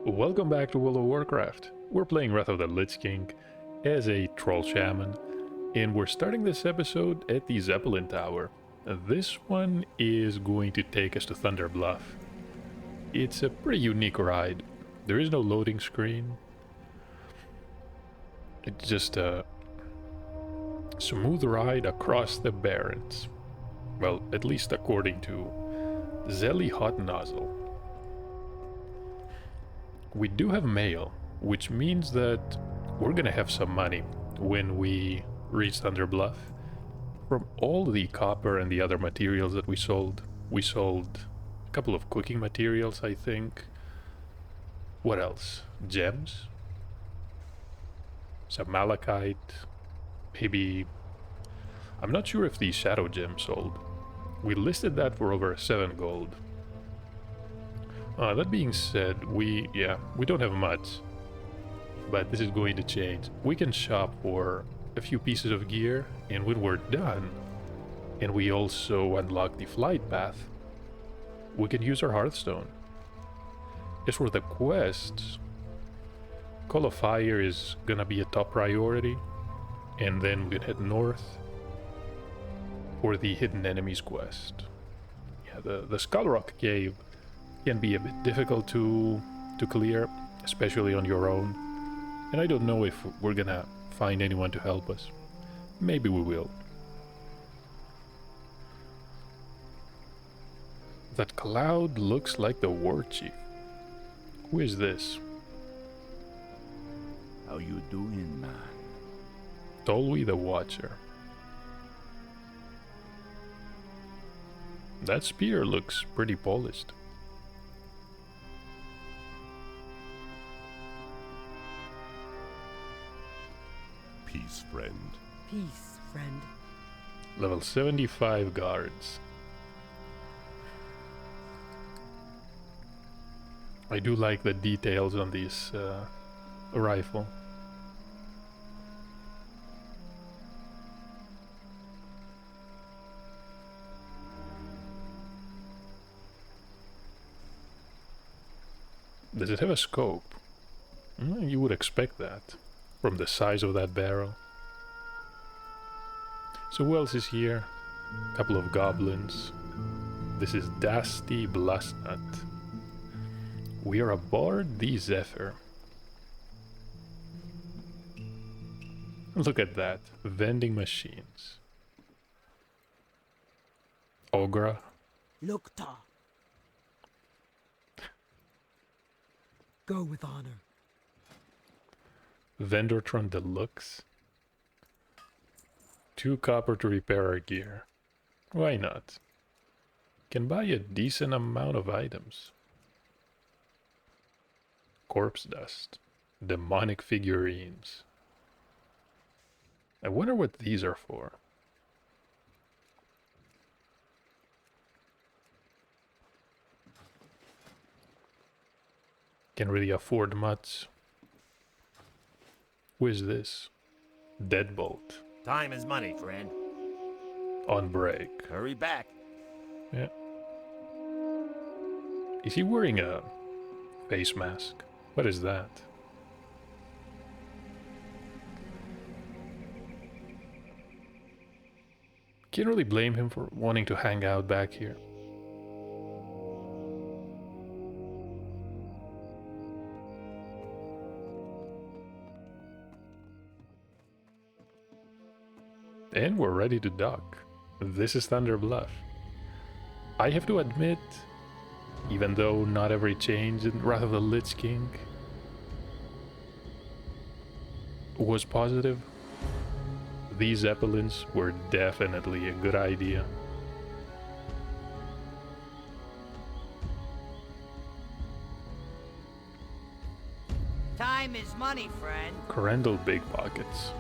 Welcome back to World of Warcraft. We're playing Wrath of the Lich King as a troll shaman, and we're starting this episode at the Zeppelin Tower. This one is going to take us to Thunder Bluff. It's a pretty unique ride. There is no loading screen. It's just a smooth ride across the Barrens. Well, at least according to Zelly Hot Nozzle. We do have mail, which means that we're gonna have some money when we reach Thunder Bluff. From all the copper and the other materials that we sold a couple of cooking materials, I think. What else? Gems? Some malachite? Maybe... I'm not sure if the shadow gem sold. We listed that for over 7 gold. That being said, we don't have much, but this is going to change. We can shop for a few pieces of gear, and when we're done, and we also unlock the flight path, we can use our Hearthstone. As for the quests, Call of Fire is gonna be a top priority, and then we can head north for the Hidden Enemies quest. Yeah, the Skull Rock Cave can be a bit difficult to clear, especially on your own. And I don't know if we're gonna find anyone to help us. Maybe we will. That cloud looks like the war chief. Who is this? How you doing, man? Tolwe the Watcher. That spear looks pretty polished. Peace, friend. Peace, friend. Level 75 guards. I do like the details on this rifle. Does it have a scope? You would expect that from the size of that barrel. So who else is here? A couple of goblins. This is Dusty Blastnut. We are aboard the Zephyr. Look at that. Vending machines. Ogra. Lukta. Go with honor. Vendortron Deluxe. 2 copper to repair our gear. Why not? Can buy a decent amount of items. Corpse dust. Demonic figurines. I wonder what these are for. Can't really afford much. Who is this? Deadbolt. Time is money, friend. On break. Hurry back. Yeah. Is he wearing a face mask? What is that? Can't really blame him for wanting to hang out back here. And we're ready to dock. This is Thunder Bluff. I have to admit, even though not every change in Wrath of the Lich King was positive, these Zeppelins were definitely a good idea. Time is money, friend. Corendal Big Pockets.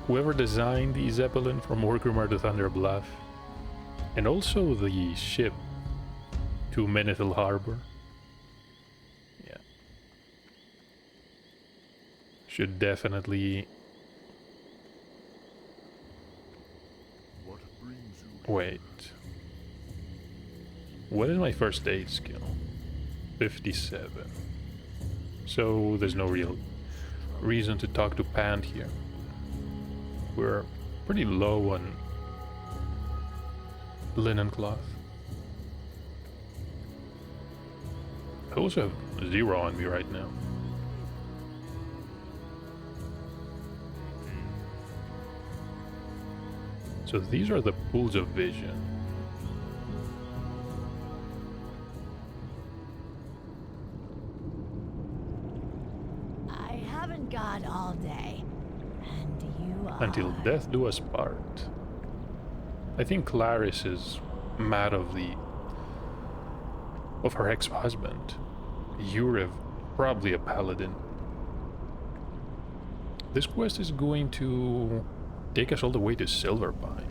Whoever designed the Zeppelin from Orgrimmar to Thunder Bluff, and also the ship to Menethil Harbor, yeah, should definitely... What brings you? Wait. What is my first aid skill? 57. So there's no real reason to talk to Pant here. We're pretty low on linen cloth. I also have 0 on me right now. So these are the pools of vision. I haven't got all day, and you are. Until death do us part. I think Clarice is mad of her ex-husband. Yurev, probably a paladin. This quest is going to take us all the way to Silverpine.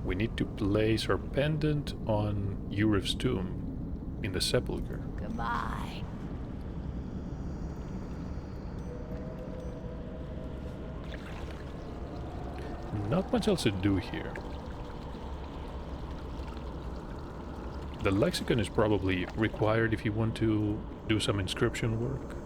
We need to place her pendant on Yurev's tomb in the sepulchre. Goodbye. Not much else to do here. The lexicon is probably required if you want to do some inscription work.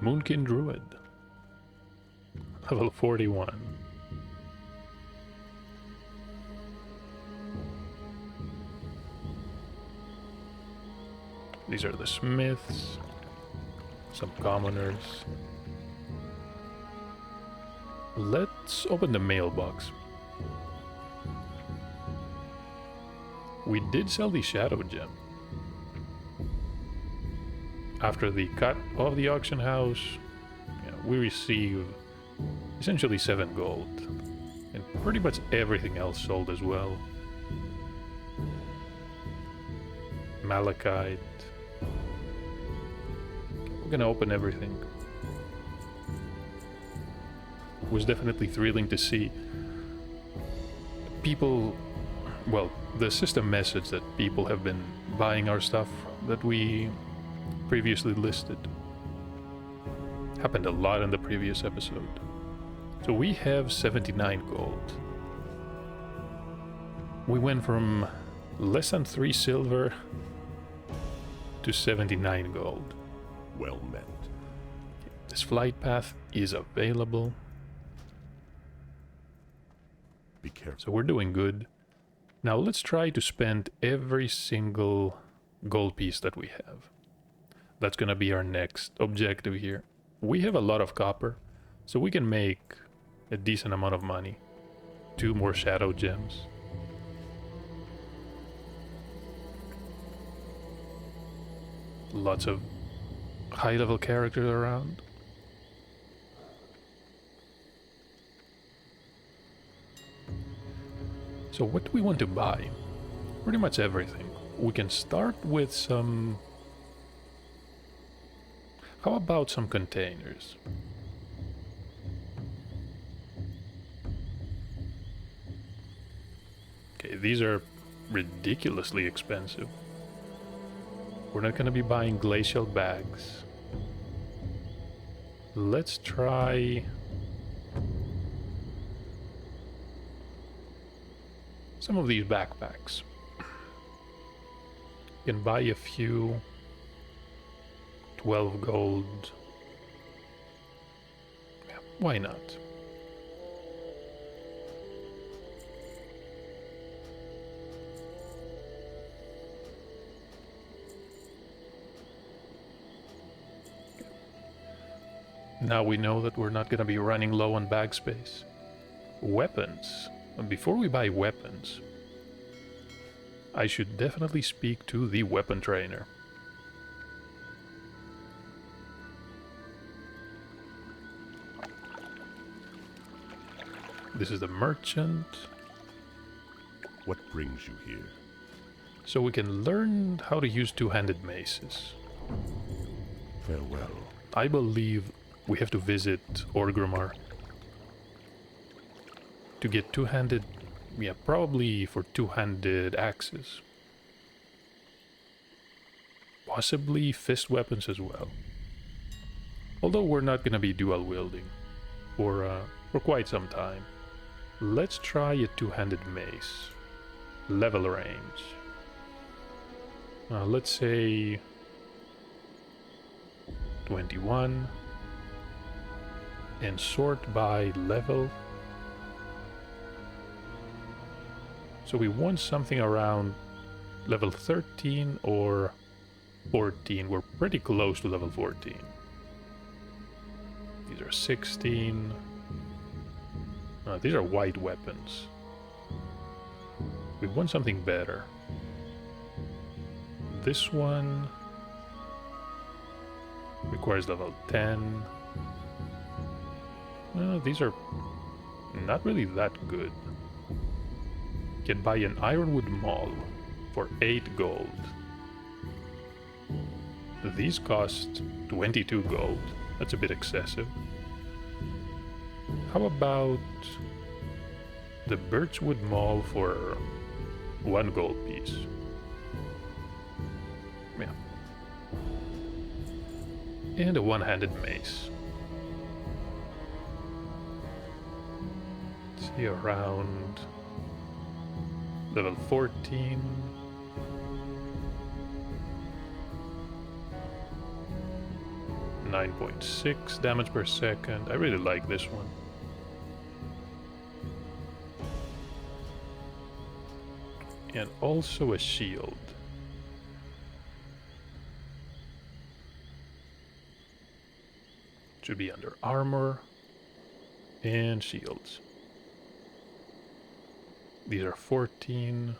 Moonkin Druid. Level 41. These are the smiths. Some commoners. Let's open the mailbox. We did sell the Shadow Gem. After the cut of the auction house, we receive essentially 7 gold. And pretty much everything else sold as well. Malachite. We're gonna open everything. It was definitely thrilling to see people, well, the system message that people have been buying our stuff that we previously listed. Happened a lot in the previous episode. So we have 79 gold. We went from less than 3 silver to 79 gold. Well met. This flight path is available. Be careful. So we're doing good. Now let's try to spend every single gold piece that we have. That's gonna be our next objective here. We have a lot of copper, so we can make a decent amount of money. 2 more shadow gems. Lots of high-level characters around. So what do we want to buy? Pretty much everything. We can start with some... How about some containers? Okay, these are ridiculously expensive. We're not gonna be buying glacial bags. Let's try... some of these backpacks. You can buy a few. 12 gold. Yeah, why not? Now we know that we're not going to be running low on bag space. Weapons. Before we buy weapons, I should definitely speak to the weapon trainer. This is the merchant. What brings you here? So we can learn how to use two-handed maces. Farewell. I believe we have to visit Orgrimmar to get two-handed, yeah, probably for two-handed axes. Possibly fist weapons as well. Although we're not gonna be dual wielding for quite some time. Let's try a two-handed mace. Level range. Let's say 21 and sort by level. So we want something around level 13 or 14. We're pretty close to level 14. These are 16. These are white weapons. We want something better. This one requires level 10. These are not really that good. Can buy an ironwood maul for 8 gold. These cost 22 gold. That's a bit excessive. How about the birchwood maul for 1 gold piece? Yeah. And a one-handed mace. Let's see, around level 14. .6 damage per second. I really like this one. And also a shield. Should be under armor and shields. These are 14.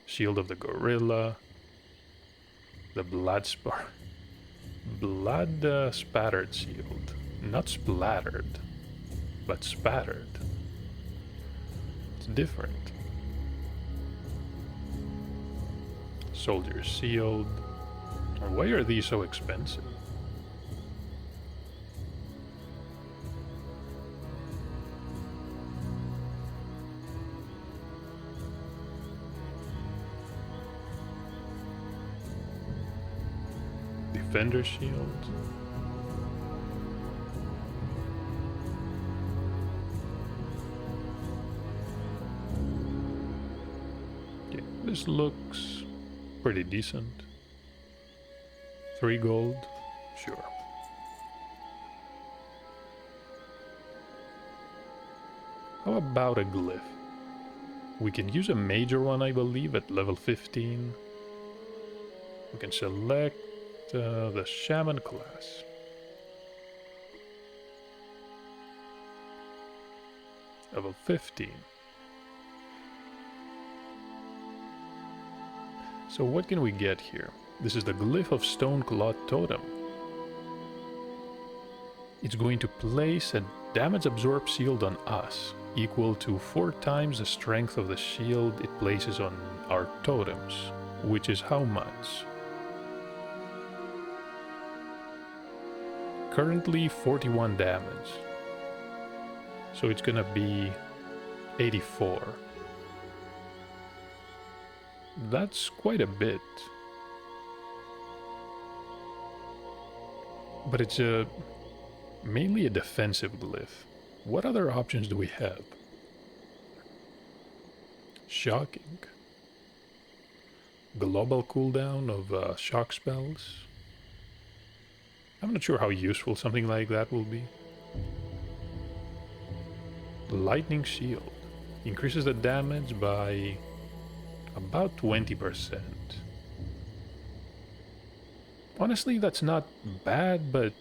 Shield of the gorilla. The blood spattered shield. Not splattered, but spattered. It's different. Soldier shield. Why are these so expensive? Defender shield. Yeah, this looks pretty decent. 3 gold, sure. How about a glyph? We can use a major one, I believe, at level 15. We can select the Shaman class. Level 15. So what can we get here? This is the Glyph of Stone Claw Totem. It's going to place a damage absorb shield on us, equal to 4 times the strength of the shield it places on our totems, which is how much? Currently 41 damage. So it's gonna be 84. That's quite a bit. But it's mainly a defensive glyph. What other options do we have? Shocking. Global cooldown of shock spells. I'm not sure how useful something like that will be. Lightning shield. Increases the damage by about 20%. Honestly, that's not bad, but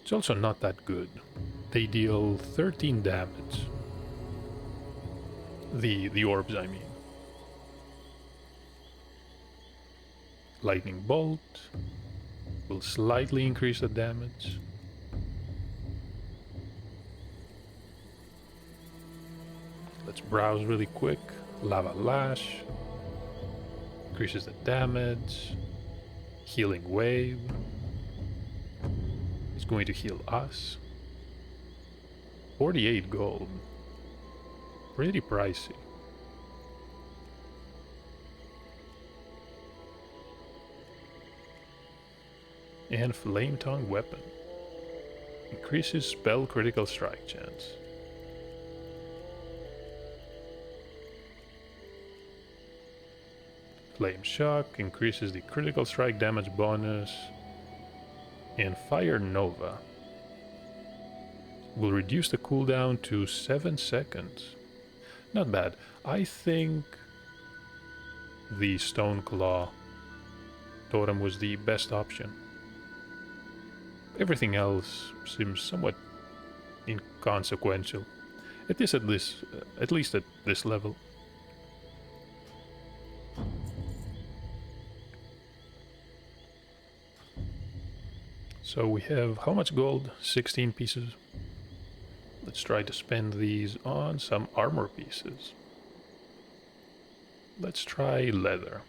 it's also not that good. They deal 13 damage. The orbs, I mean. Lightning bolt will slightly increase the damage. Let's browse really quick. Lava lash. Increases the damage. Healing wave. It's going to heal us. 48 gold. Pretty pricey. And Flame Tongue weapon. Increases spell critical strike chance. Flame Shock increases the critical strike damage bonus. And Fire Nova will reduce the cooldown to 7 seconds. Not bad. I think the Stone Claw totem was the best option. Everything else seems somewhat inconsequential. It is at least at this level. So we have how much gold? 16 pieces. Let's try to spend these on some armor pieces. Let's try leather.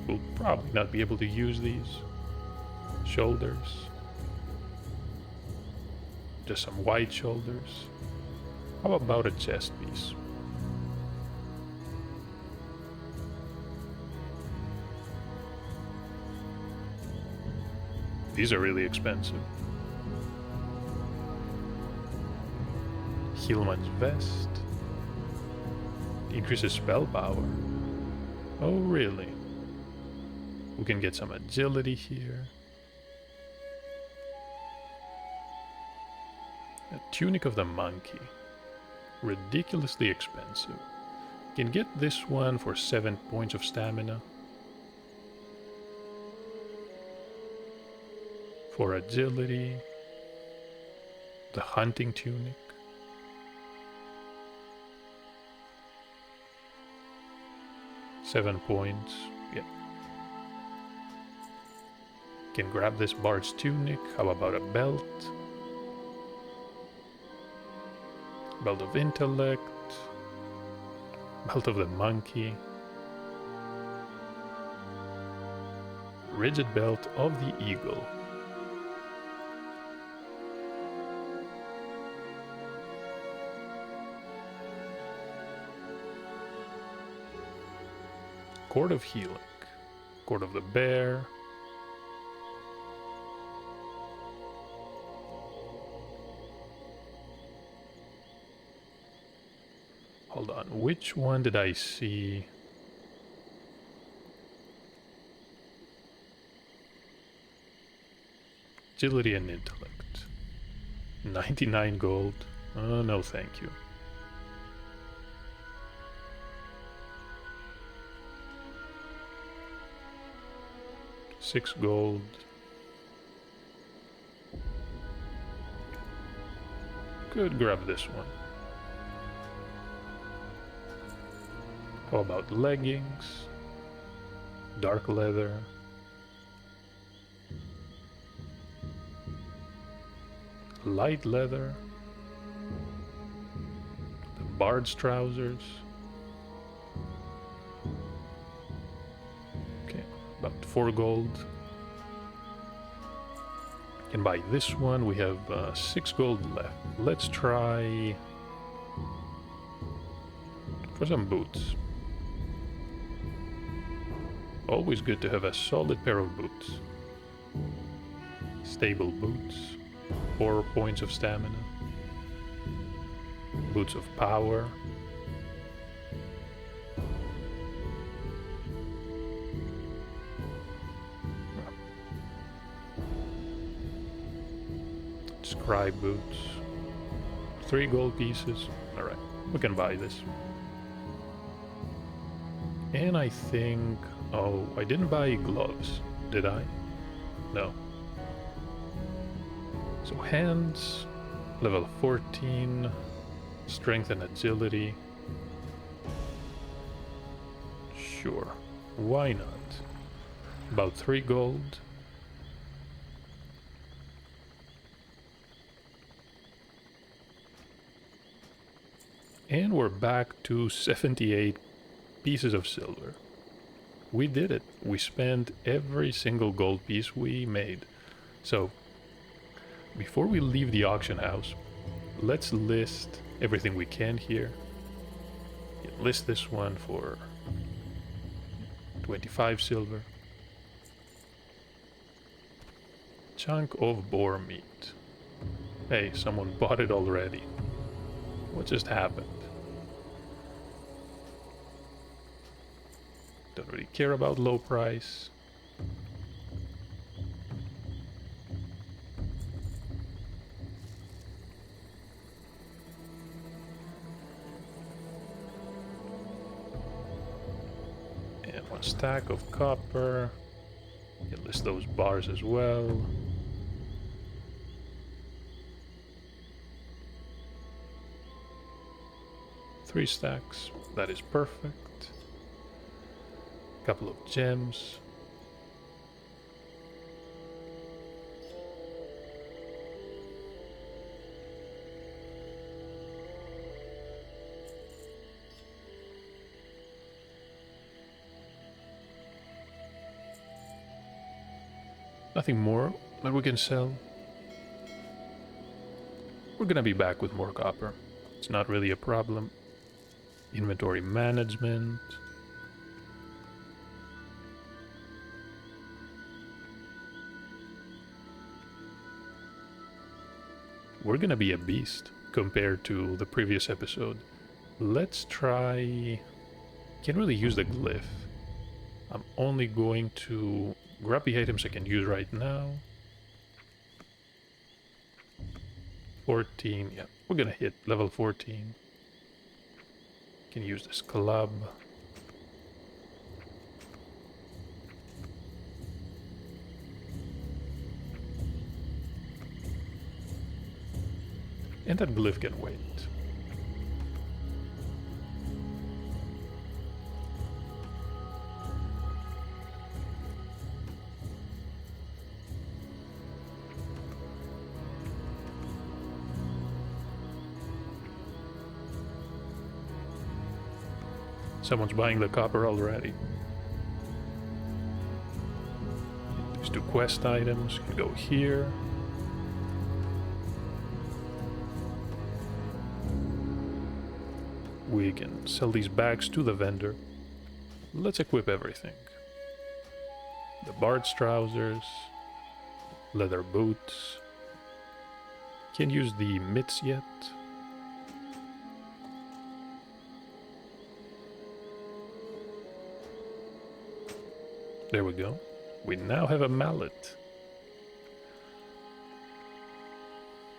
We'll probably not be able to use these. Shoulders. Just some wide shoulders. How about a chest piece? These are really expensive. Healman's vest. Increases spell power. Oh, really? We can get some agility here. A Tunic of the Monkey. Ridiculously expensive. Can get this one for 7 points of stamina. For agility. The Hunting Tunic. Seven points. Yep. Can grab this Bard's Tunic. How about a belt? Belt of Intellect. Belt of the Monkey. Rigid Belt of the Eagle. Cord of Healing. Cord of the Bear. Hold on, which one did I see? Agility and Intellect. 99 gold. Oh, no thank you. $6 gold. Could grab this one. How about leggings? Dark leather. Light leather. The Bard's trousers. Okay, about 4 gold. Can buy this one. We have 6 gold left. Let's try for some boots. Always good to have a solid pair of boots. Stable boots. 4 points of stamina. Boots of power. Scribe boots. 3 gold pieces. Alright, we can buy this. And I think... oh, I didn't buy gloves, did I? No. So hands, level 14, strength and agility. Sure, why not? About 3 gold. And we're back to 78 pieces of silver. We did it. We spent every single gold piece we made. So, before we leave the auction house, let's list everything we can here. List this one for 25 silver. Chunk of boar meat. Hey, someone bought it already. What just happened? Don't really care about low price. And one stack of copper. You list those bars as well. Three stacks. That is perfect. Couple of gems. Nothing more that we can sell. We're gonna be back with more copper. It's not really a problem. Inventory management. We're gonna be a beast compared to the previous episode. Let's try... Can't really use the glyph. I'm only going to grab the items I can use right now. 14, yeah. We're gonna hit level 14. Can use this club. And that glyph can wait. Someone's buying the copper already. These two quest items can go here. We can sell these bags to the vendor. Let's equip everything. The bard's trousers, leather boots. Can't use the mitts yet. There we go. We now have a mallet.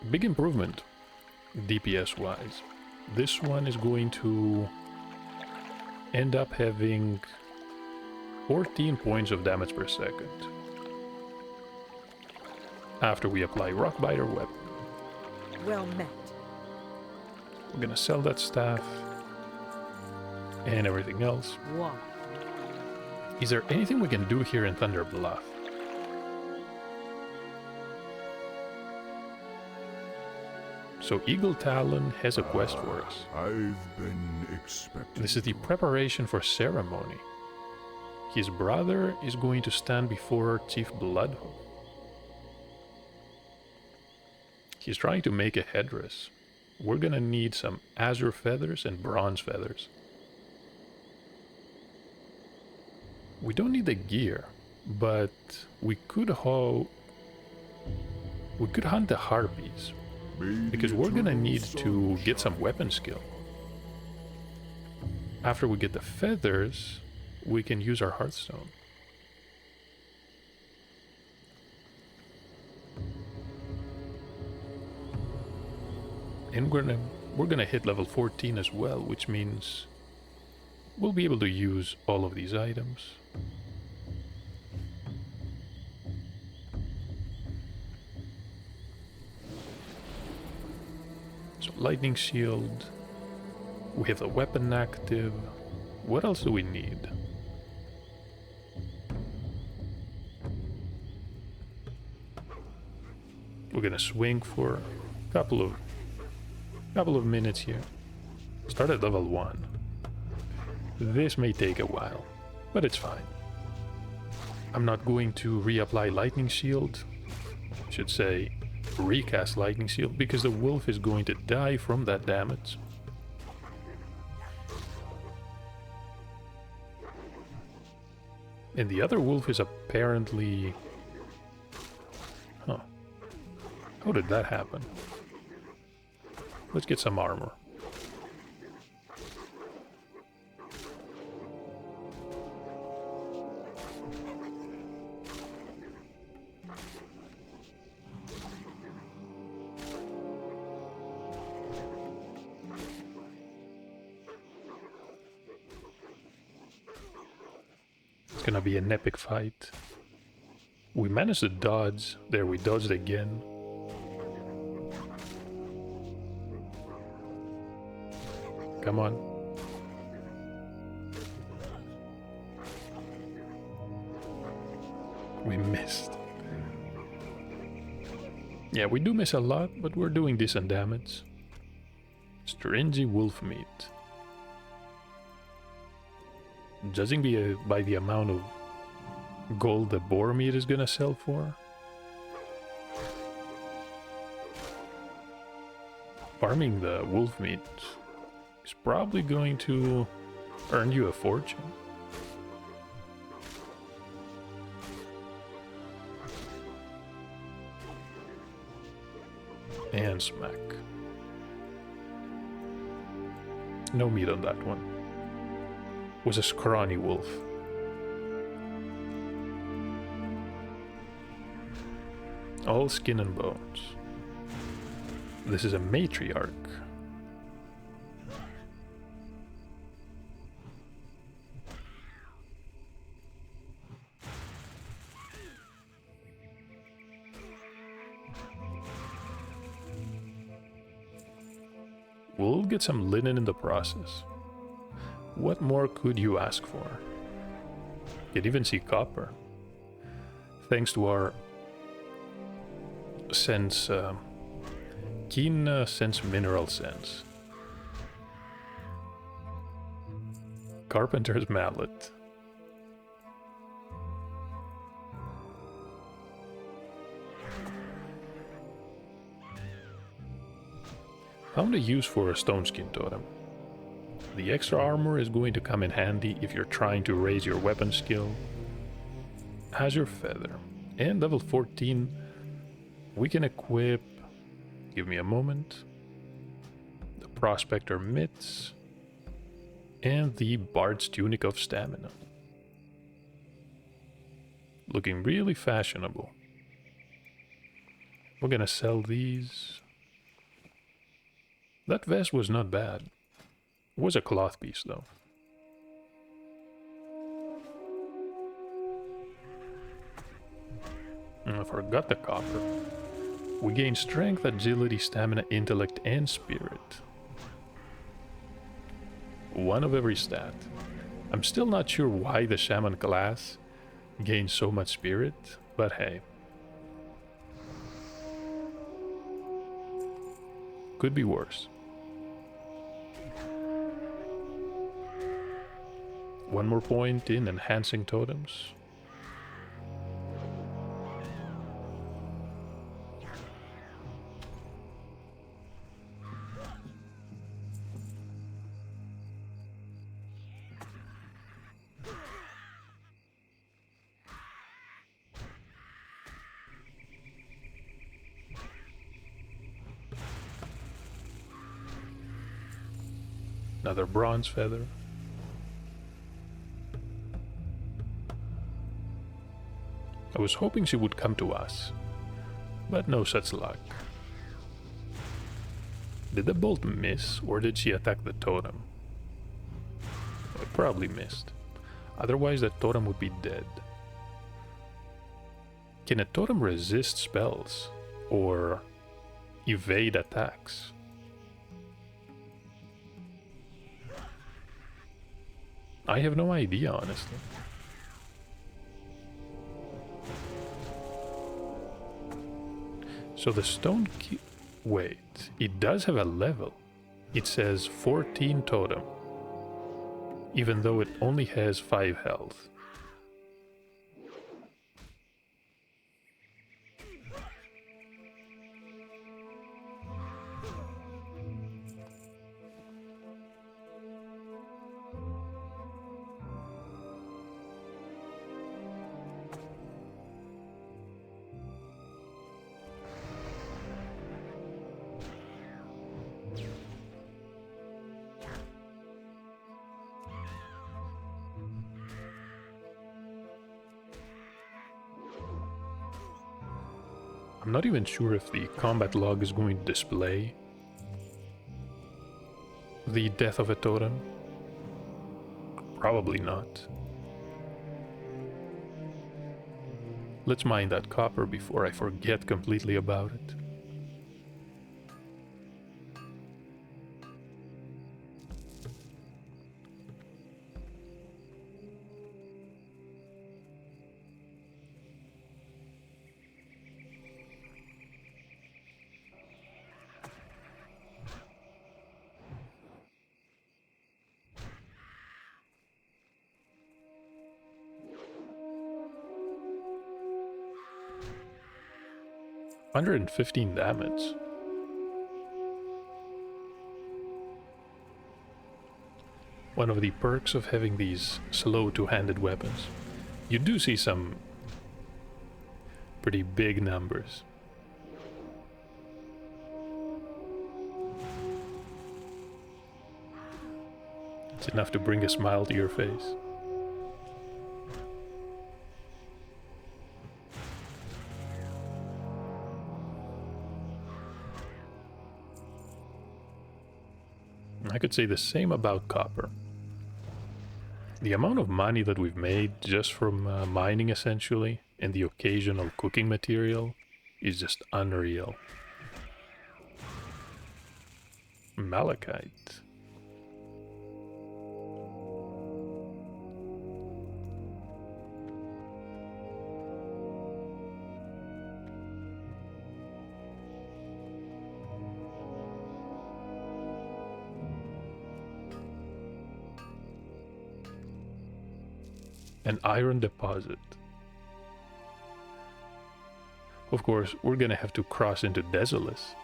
Big improvement, DPS wise. This one is going to end up having 14 points of damage per second after we apply Rockbiter Weapon. Well met. We're gonna sell that staff and everything else. What? Is there anything we can do here in Thunder Bluff? So Eagle Talon has a quest for us. I've been expecting. This is the preparation for ceremony. His brother is going to stand before Chief Bloodhole. He's trying to make a headdress. We're gonna need some azure feathers and bronze feathers. We don't need the gear, but we could hunt the harpies, because we're gonna need to get some weapon skill. After we get the feathers, we can use our hearthstone. And we're gonna hit level 14 as well, which means we'll be able to use all of these items. So lightning shield. We have the weapon active. What else do we need? We're gonna swing for a couple of minutes here. Start at level 1. This may take a while, but it's fine. I'm not going to reapply Lightning Shield. I should say recast Lightning Shield, because the wolf is going to die from that damage. And the other wolf is apparently... Huh. How did that happen? Let's get some armor. It's gonna be an epic fight. We managed to dodge. There, we dodged again. Come on. We missed. Yeah, we do miss a lot, but we're doing decent damage. Stringy wolf meat. Judging by the amount of gold the boar meat is gonna sell for, farming the wolf meat is probably going to earn you a fortune. And smack. No meat on that one. Was a scrawny wolf. All skin and bones. This is a matriarch. We'll get some linen in the process. What more could you ask for? You can even see copper. Thanks to our sense, keen sense mineral sense. Carpenter's mallet. Found a use for a stone skin totem. The extra armor is going to come in handy if you're trying to raise your weapon skill. Azure Feather. And level 14, we can equip... Give me a moment. The Prospector Mitts. And the Bard's Tunic of Stamina. Looking really fashionable. We're gonna sell these. That vest was not bad. It was a cloth piece, though. I forgot the copper. We gain strength, agility, stamina, intellect, and spirit. One of every stat. I'm still not sure why the Shaman class gains so much spirit, but hey. Could be worse. One more point in enhancing totems. Another bronze feather. I was hoping she would come to us, but no such luck. Did the bolt miss, or did she attack the totem? It probably missed. Otherwise, that totem would be dead. Can a totem resist spells, or evade attacks? I have no idea, honestly. So the stone key... Wait, it does have a level. it says 14 totem, even though it only has 5 health. I'm not even sure if the combat log is going to display the death of a totem. Probably not. Let's mine that copper before I forget completely about it. $115 damage. One of the perks of having these slow two-handed weapons. You do see some pretty big numbers. It's enough to bring a smile to your face. I could say the same about copper. The amount of money that we've made just from mining essentially, and the occasional cooking material, is just unreal. Malachite. An iron deposit. Of course, we're gonna have to cross into Desolus.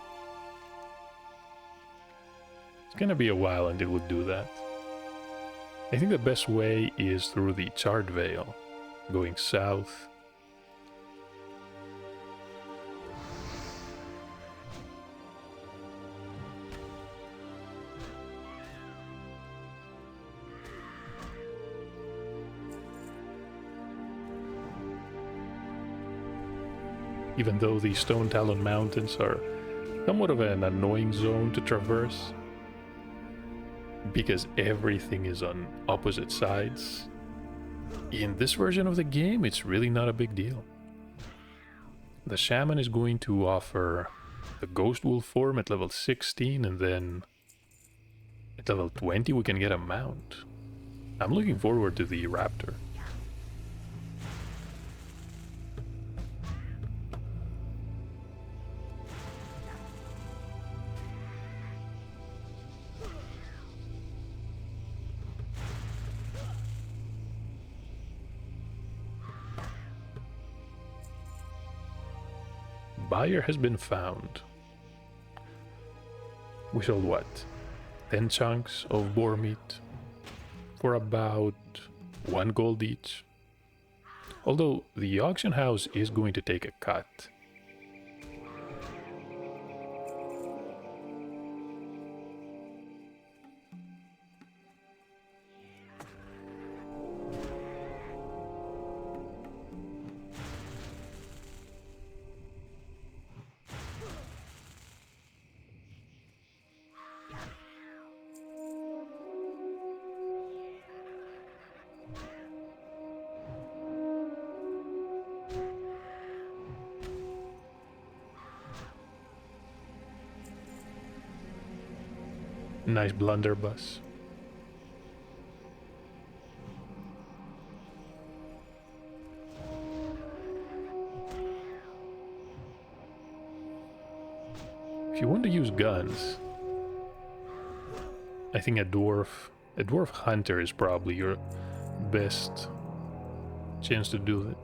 It's gonna be a while until we do that. I think the best way is through the Charred Vale, going south. Even though the Stone Talon Mountains are somewhat of an annoying zone to traverse, because everything is on opposite sides, in this version of the game it's really not a big deal. The Shaman is going to offer the Ghost Wolf form at level 16, and then at level 20 we can get a mount. I'm looking forward to the Raptor. Buyer has been found. We sold what? 10 chunks of boar meat for about 1 gold each. Although the auction house is going to take a cut. Nice blunderbuss. If you want to use guns, I think a dwarf hunter is probably your best chance to do it.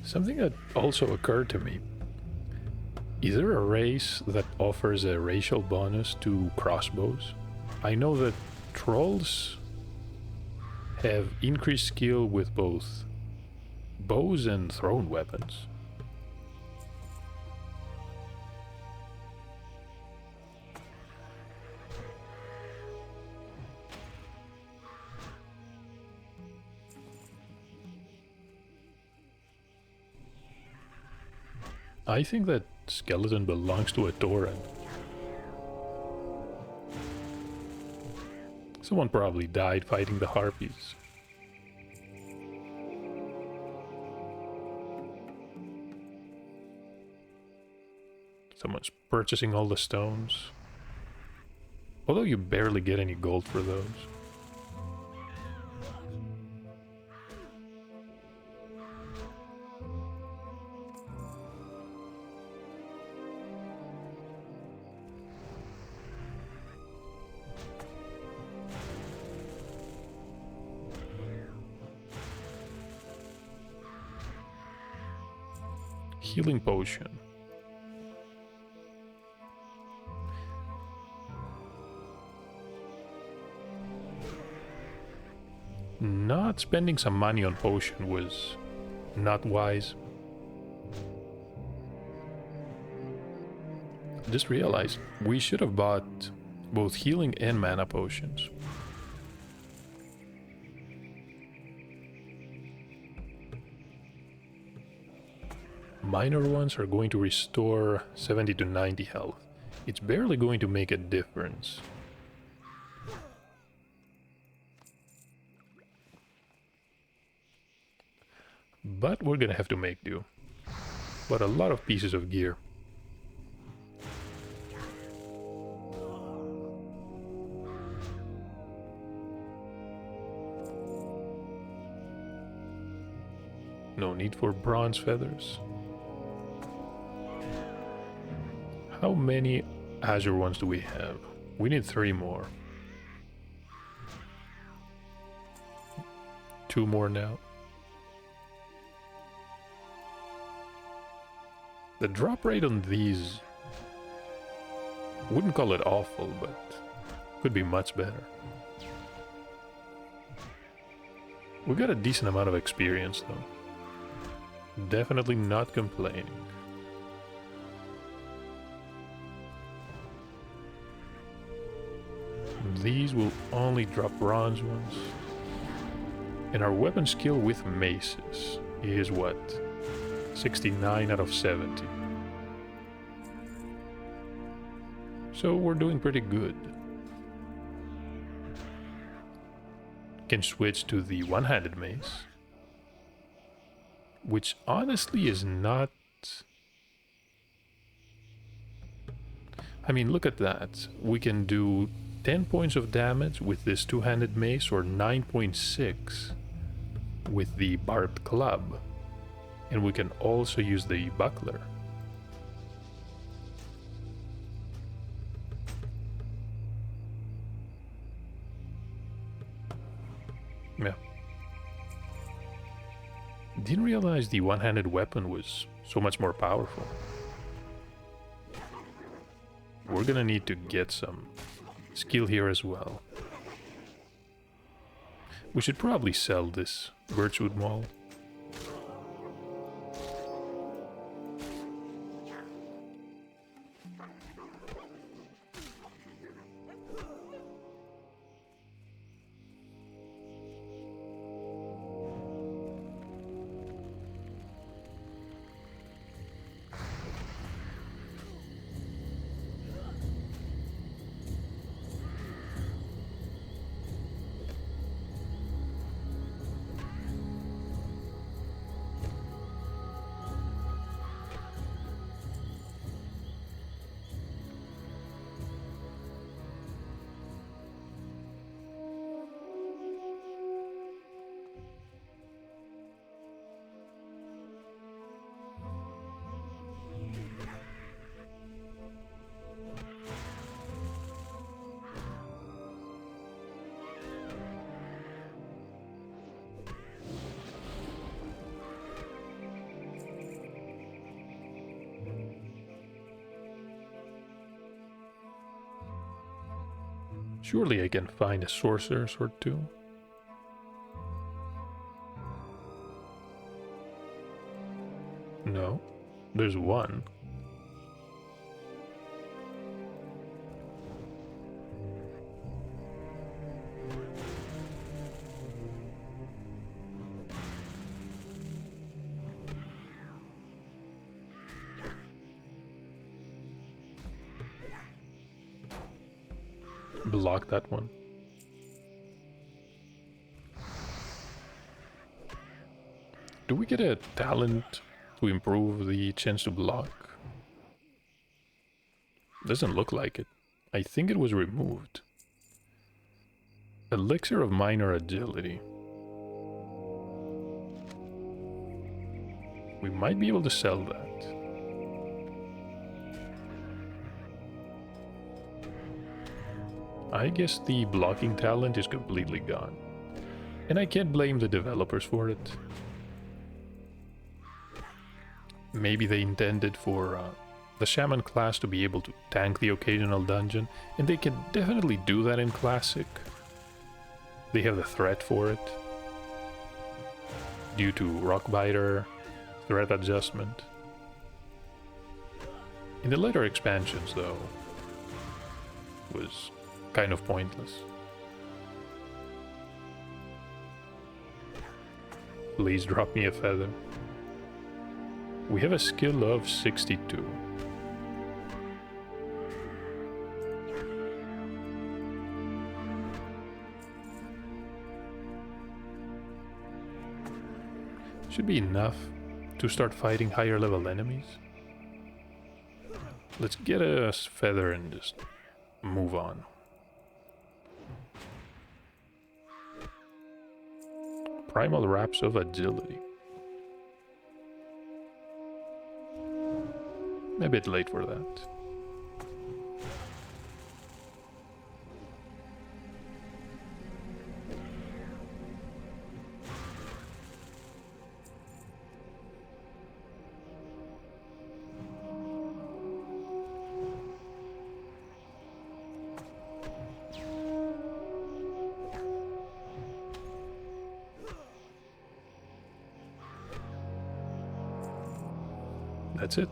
Something that also occurred to me. Is there a race that offers a racial bonus to crossbows? I know that trolls have increased skill with both bows and thrown weapons. I think that skeleton belongs to a Tauren. Someone probably died fighting the harpies. Someone's purchasing all the stones. Although you barely get any gold for those. Healing potion. Not spending some money on potion was not wise. Just realized we should have bought both healing and mana potions. Minor ones are going to restore 70 to 90 health. It's barely going to make a difference. But we're gonna have to make do. But a lot of pieces of gear. No need for bronze feathers. How many azure ones do we have? We need 3 more. 2 more now. The drop rate on these, wouldn't call it awful, but could be much better. We got a decent amount of experience though. Definitely not complaining. These will only drop bronze ones. And our weapon skill with maces is what? 69 out of 70. So we're doing pretty good. Can switch to the one-handed mace, which honestly is not... I mean, look at that. We can do 10 points of damage with this two-handed mace, or 9.6 with the barbed club. And we can also use the buckler. Yeah. Didn't realize the one-handed weapon was so much more powerful. We're gonna need to get some skill here as well. We should probably sell this birchwood maul. Surely I can find a sorcerer's or two. No, there's one. Block that one. Do we get a talent to improve the chance to block? Doesn't look like it. I think it was removed. Elixir of minor agility. We might be able to sell that. I guess the blocking talent is completely gone. And I can't blame the developers for it. Maybe they intended for the Shaman class to be able to tank the occasional dungeon, and they can definitely do that in Classic. They have the threat for it. Due to Rockbiter, threat adjustment. In the later expansions, though, it was kind of pointless. Please drop me a feather. We have a skill of 62. Should be enough to start fighting higher level enemies. Let's get a feather and just move on. Primal Wraps of Agility. A bit late for that. That's it.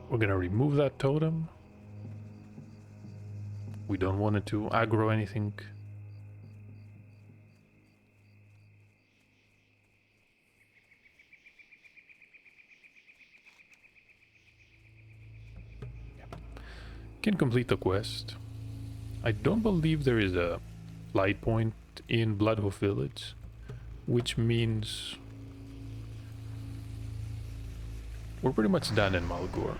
We're gonna remove that totem. We don't want it to aggro anything. Can complete the quest. I don't believe there is a light point in Bloodhoof Village, which means we're pretty much done in Malgor.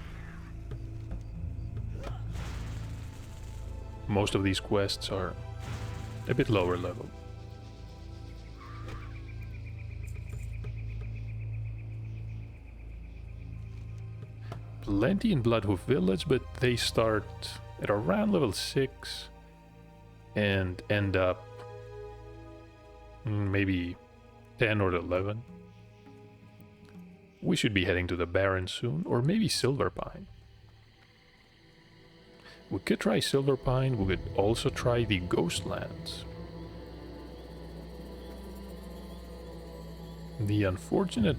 Most of these quests are a bit lower level. Plenty in Bloodhoof Village, but they start at around level 6 and end up maybe 10 or 11. We should be heading to the Baron soon, or maybe Silverpine. We could try Silverpine, we could also try the Ghostlands. The unfortunate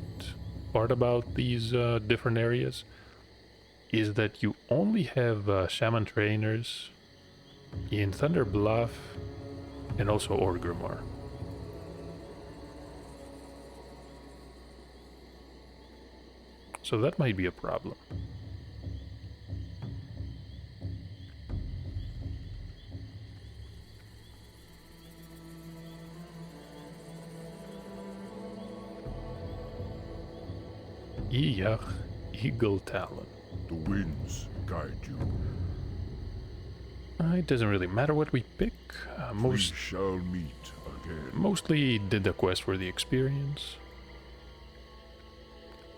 part about these different areas is that you only have Shaman trainers in Thunder Bluff and also Orgrimmar. So that might be a problem. Iyach, Eagle Talon. The winds guide you. It doesn't really matter what we pick. We shall meet again. Mostly did the quest for the experience.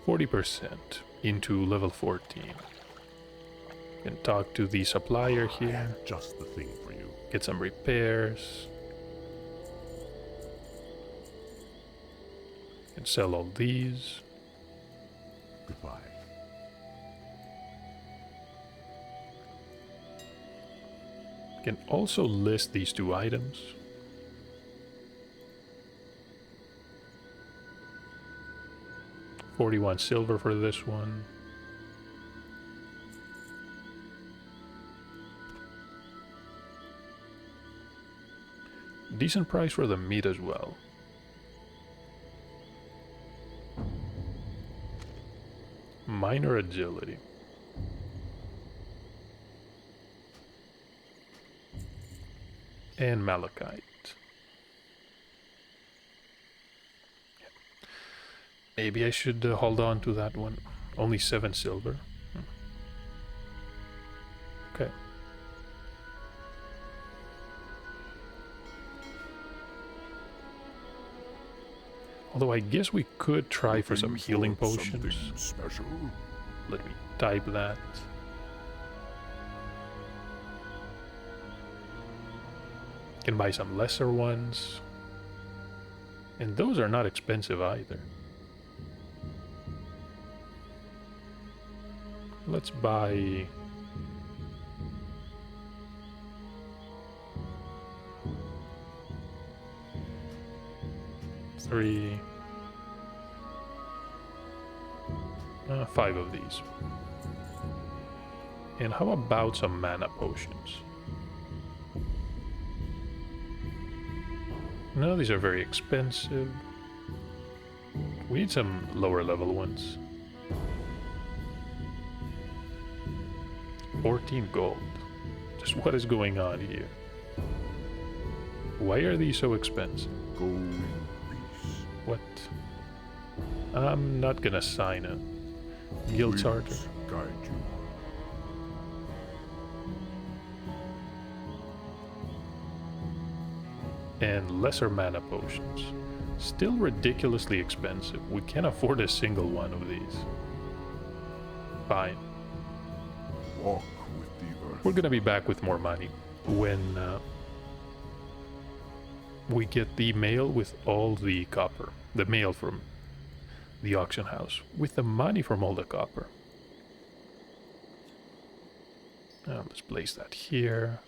40% into level 14. Can talk to the supplier I here. have just the thing for you. Get some repairs. Can sell all these. Goodbye. Can also list these two items. $41 silver for this one. Decent price for the meat as well. Minor agility. And malachite. Maybe I should hold on to that one. Only 7 silver. Okay. Although I guess we could try for some healing potions. Special? Let me type that. Can buy some lesser ones. And those are not expensive either. Let's buy... three... 5 of these. And how about some mana potions? No, these are very expensive. We need some lower level ones. 14 gold. Just what is going on here? Why are these so expensive? Go in peace. What? I'm not gonna sign a guild charter. Winds guide you. And lesser mana potions. Still ridiculously expensive. We can't afford a single one of these. Fine. Walk with the earth. We're gonna be back with more money when we get the mail with all the copper. The mail from the auction house. With the money from all the copper. Let's place that here.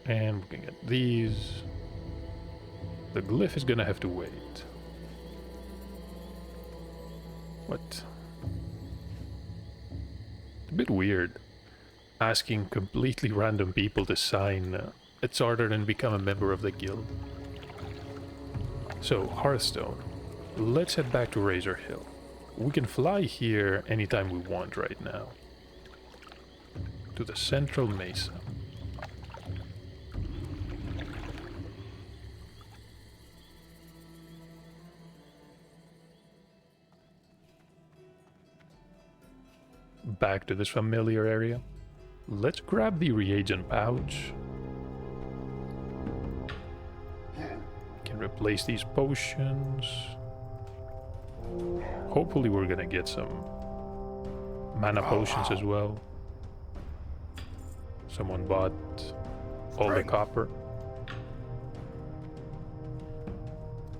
And we can get these. The glyph is gonna have to wait. What? It's a bit weird. Asking completely random people to sign a charter and become a member of the guild. So, Hearthstone. Let's head back to Razor Hill. We can fly here anytime we want right now. To the Central Mesa. Back to this familiar area. Let's grab the reagent pouch. Can replace these potions. Hopefully we're gonna get some mana potions as well. Someone bought all the copper.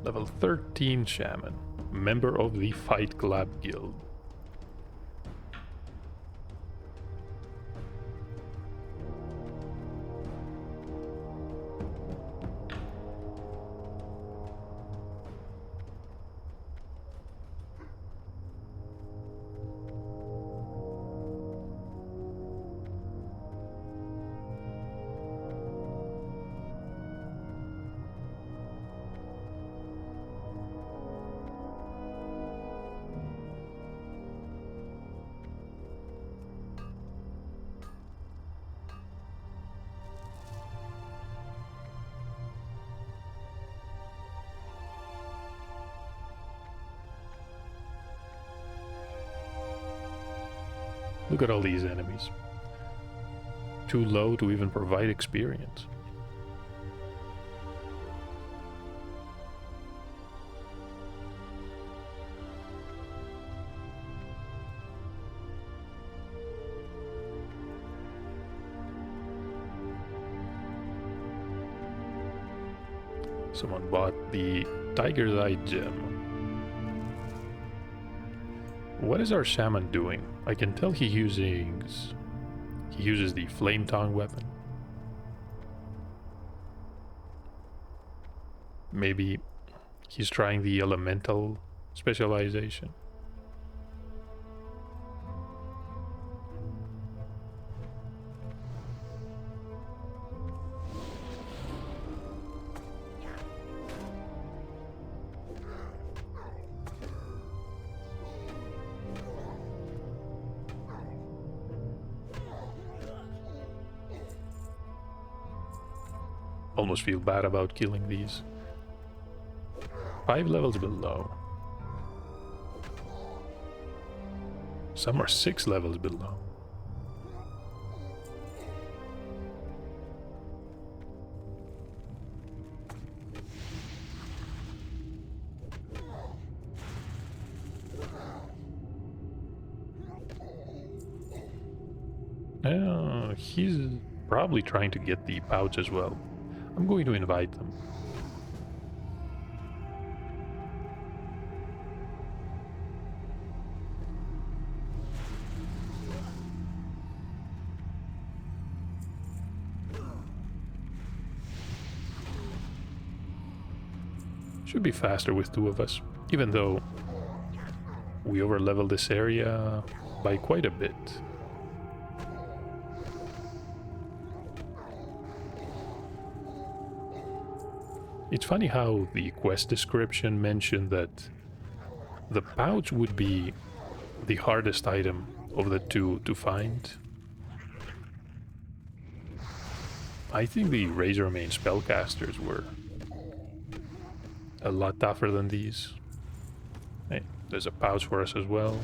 Level 13 Shaman. Member of the Fight Club Guild. Look at all these enemies. Too low to even provide experience. Someone bought the Tiger's Eye gem. What is our shaman doing? I can tell he uses the flame tongue weapon. Maybe he's trying the elemental specialization. Almost feel bad about killing these. 5 levels below. Some are 6 levels below. He's probably trying to get the pouch as well. I'm going to invite them. Should be faster with 2 of us, even though we overleveled this area by quite a bit. It's funny how the quest description mentioned that the pouch would be the hardest item of the 2 to find. I think the Razormane spellcasters were a lot tougher than these. Hey, there's a pouch for us as well.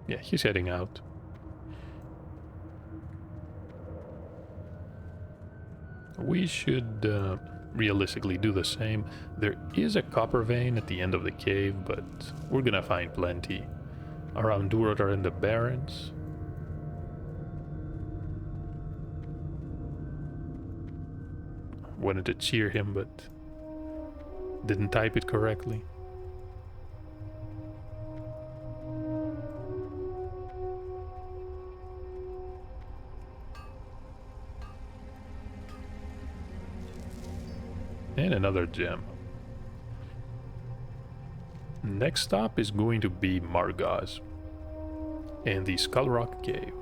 Yeah, he's heading out. We should realistically do the same. There is a copper vein at the end of the cave, but we're gonna find plenty around Durotar and the Barrens. Wanted to cheer him, but didn't type it correctly. And another gem. Next stop is going to be Margaz and the Skull Rock Cave.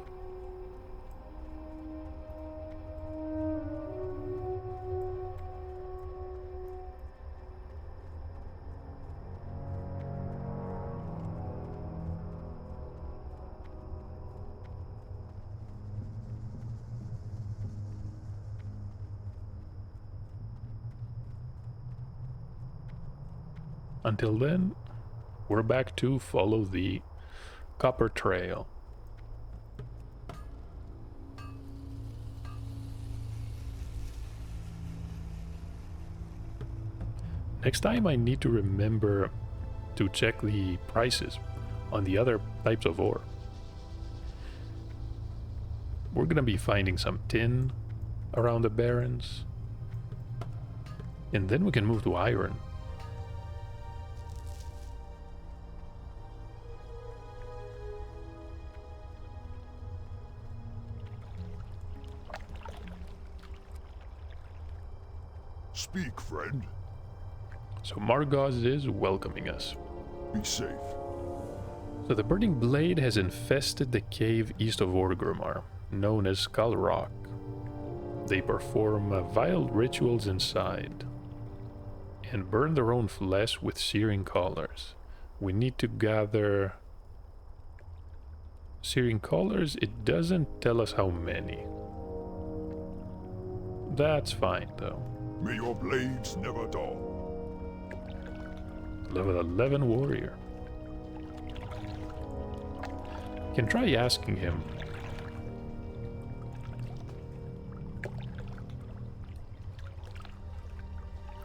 Until then, we're back to follow the copper trail. Next time I need to remember to check the prices on the other types of ore. We're gonna be finding some tin around the Barrens, and then we can move to iron. Speak, friend. So Margaz is welcoming us. Be safe. So the Burning Blade has infested the cave east of Orgrimmar, known as Skull Rock. They perform vile rituals inside and burn their own flesh with searing collars. We need to gather searing collars. It doesn't tell us how many. That's fine though. May your blades never dull. Level 11 warrior. Can try asking him.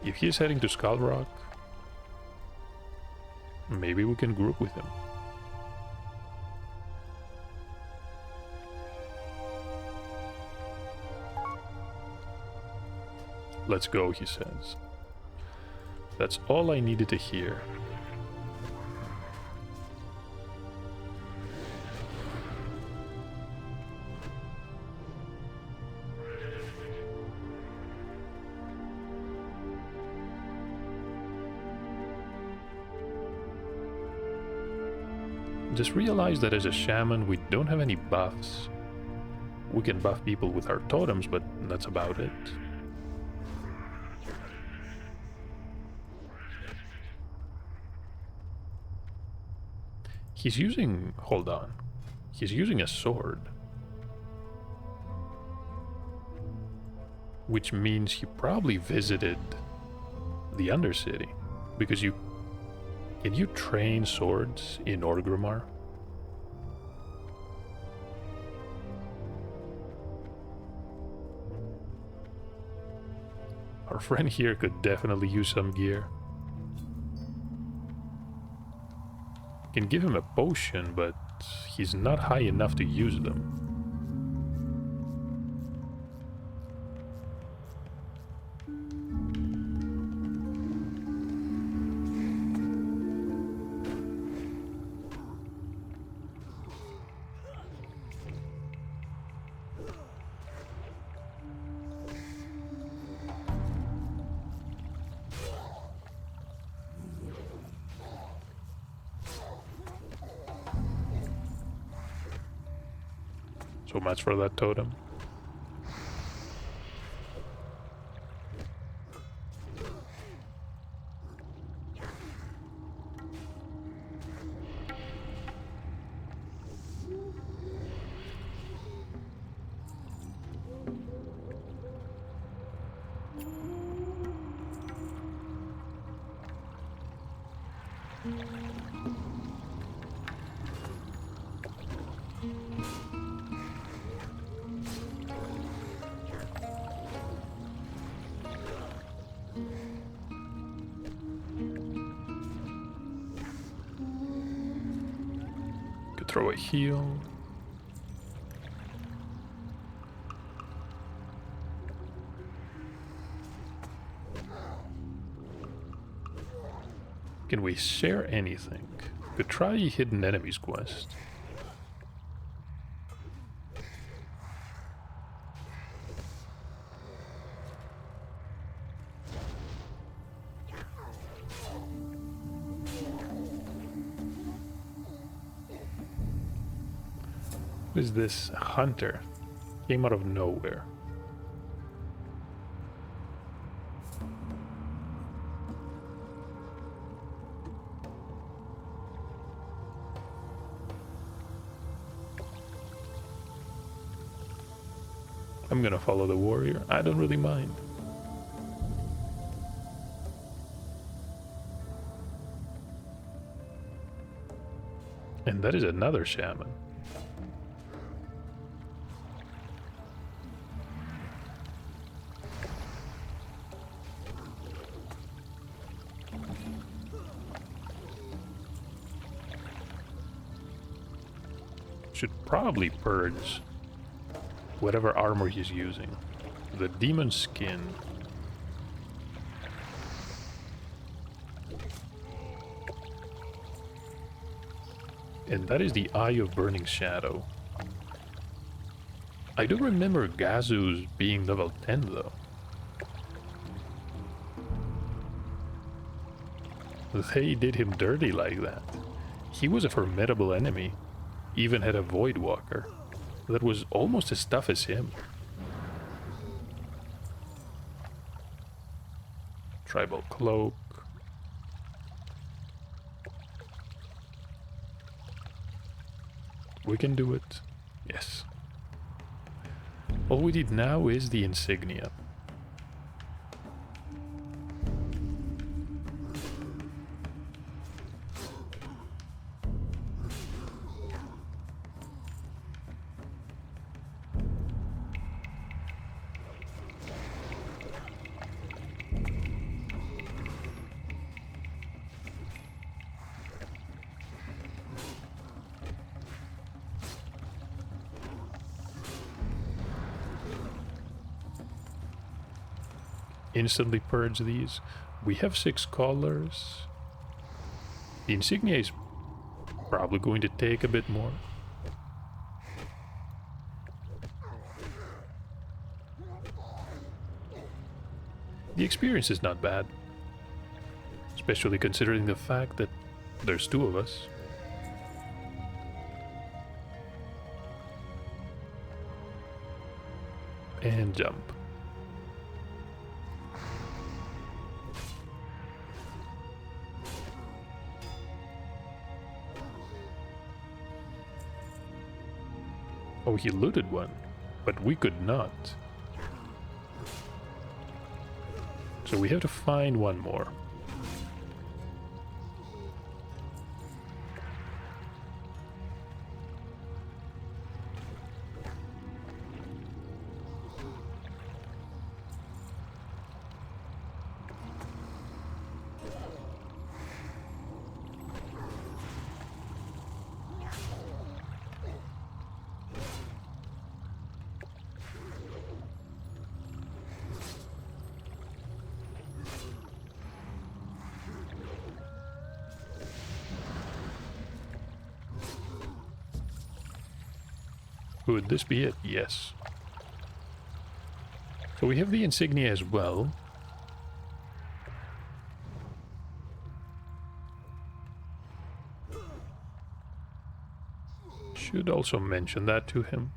If he's heading to Skull Rock, maybe we can group with him. Let's go, he says. That's all I needed to hear. Just realize that as a shaman, we don't have any buffs. We can buff people with our totems, but that's about it. He's using... hold on. He's using a sword. Which means he probably visited the Undercity. Because you... can you train swords in Orgrimmar? Our friend here could definitely use some gear. Can give him a potion, but he's not high enough to use them. So much for that totem. Throw a heal. Can we share anything? Could try Hidden Enemies quest. What is this? A hunter. Came out of nowhere. I'm gonna follow the warrior. I don't really mind. And that is another shaman. Should probably purge whatever armor he's using. The demon skin. And that is the Eye of Burning Shadow. I do remember Gazu's being level 10 though. They did him dirty like that. He was a formidable enemy. Even had a Void Walker that was almost as tough as him. Tribal Cloak. We can do it. Yes. All we need now is the insignia. instantly purge these. We have 6 colors. The insignia is probably going to take a bit more. The experience is not bad, especially considering the fact that there's 2 of us. And jump. Oh, he looted one, but we could not. So we have to find one more. Would this be it? Yes. So we have the insignia as well. Should also mention that to him.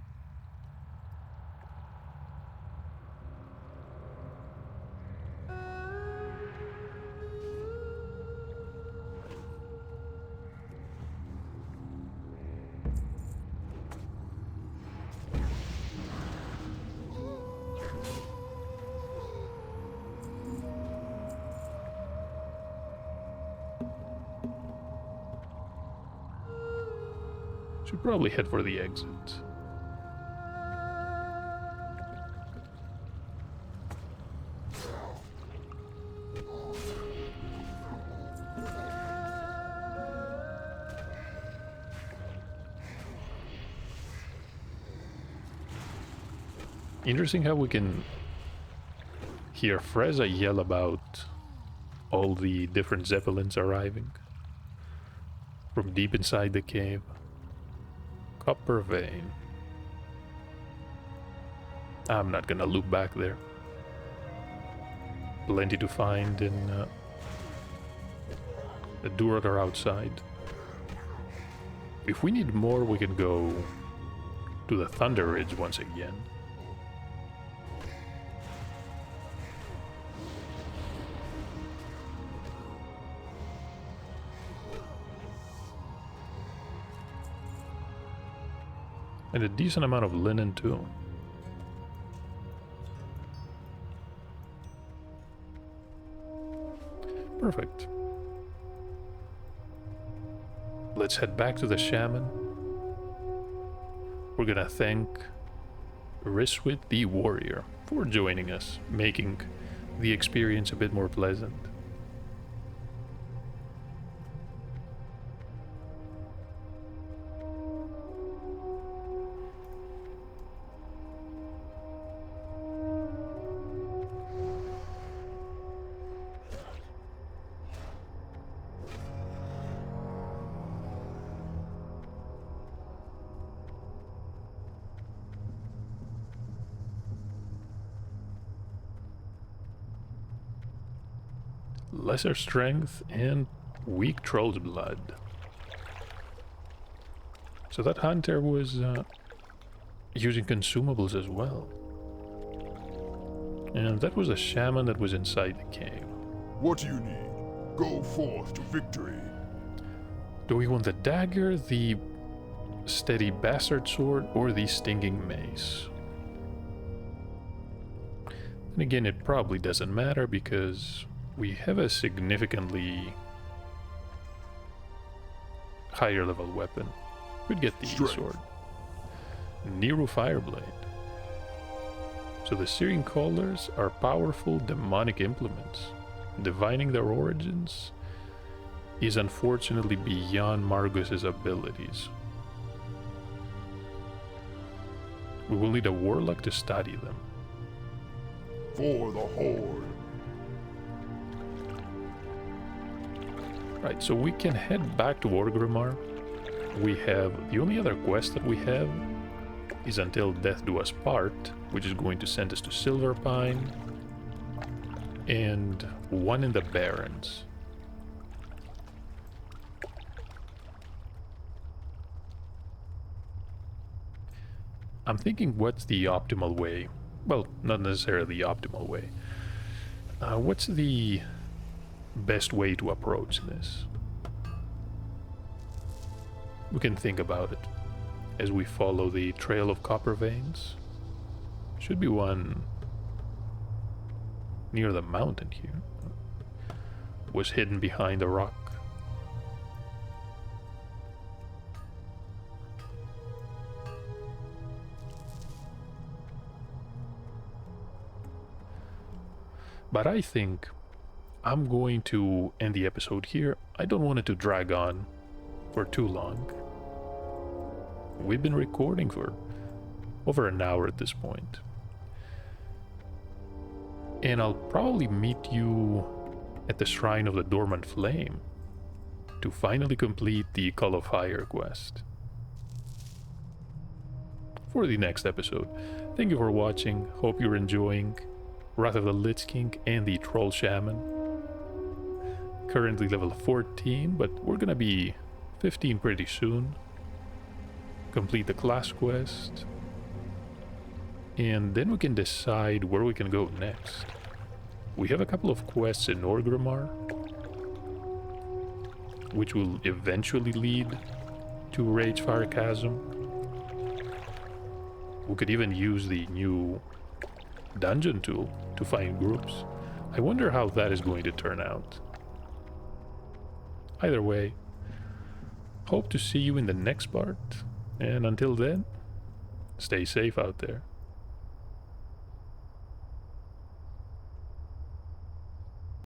Should probably head for the exit. Interesting how we can hear Freza yell about all the different zeppelins arriving from deep inside the cave. Copper vein. I'm not gonna loop back there. Plenty to find in the Duradar outside. If we need more, we can go to the Thunder Ridge once again. And a decent amount of linen too. Perfect. Let's head back to the Shaman. We're gonna thank Riswith the Warrior for joining us, making the experience a bit more pleasant. Lesser strength and weak troll's blood. So that hunter was using consumables as well. And that was a shaman that was inside the cave. What do you need? Go forth to victory. Do we want the dagger, the steady bastard sword, or the stinging mace? And again, it probably doesn't matter because we have a significantly higher level weapon. We'd get the sword. Nero Fireblade. So the Searing Callers are powerful demonic implements. Divining their origins is unfortunately beyond Margus's abilities. We will need a warlock to study them. For the Horde. Right, so we can head back to Orgrimmar. We have... the only other quest that we have is Until Death Do Us Part, which is going to send us to Silverpine, and one in the Barrens. I'm thinking, what's the optimal way? Well, not necessarily the optimal way. What's the best way to approach this? We can think about it as we follow the trail of copper veins. Should be one near the mountain here. Was hidden behind a rock. But I think I'm going to end the episode here. I don't want it to drag on for too long. We've been recording for over an hour at this point. And I'll probably meet you at the Shrine of the Dormant Flame to finally complete the Call of Fire quest for the next episode. Thank you for watching. Hope you're enjoying Wrath of the Lich King and the Troll Shaman. Currently level 14, but we're gonna be 15 pretty soon. Complete the class quest, and then we can decide where we can go next. We have a couple of quests in Orgrimmar, which will eventually lead to Ragefire Chasm. We could even use the new dungeon tool to find groups. I wonder how that is going to turn out. Either way, hope to see you in the next part, and until then, stay safe out there.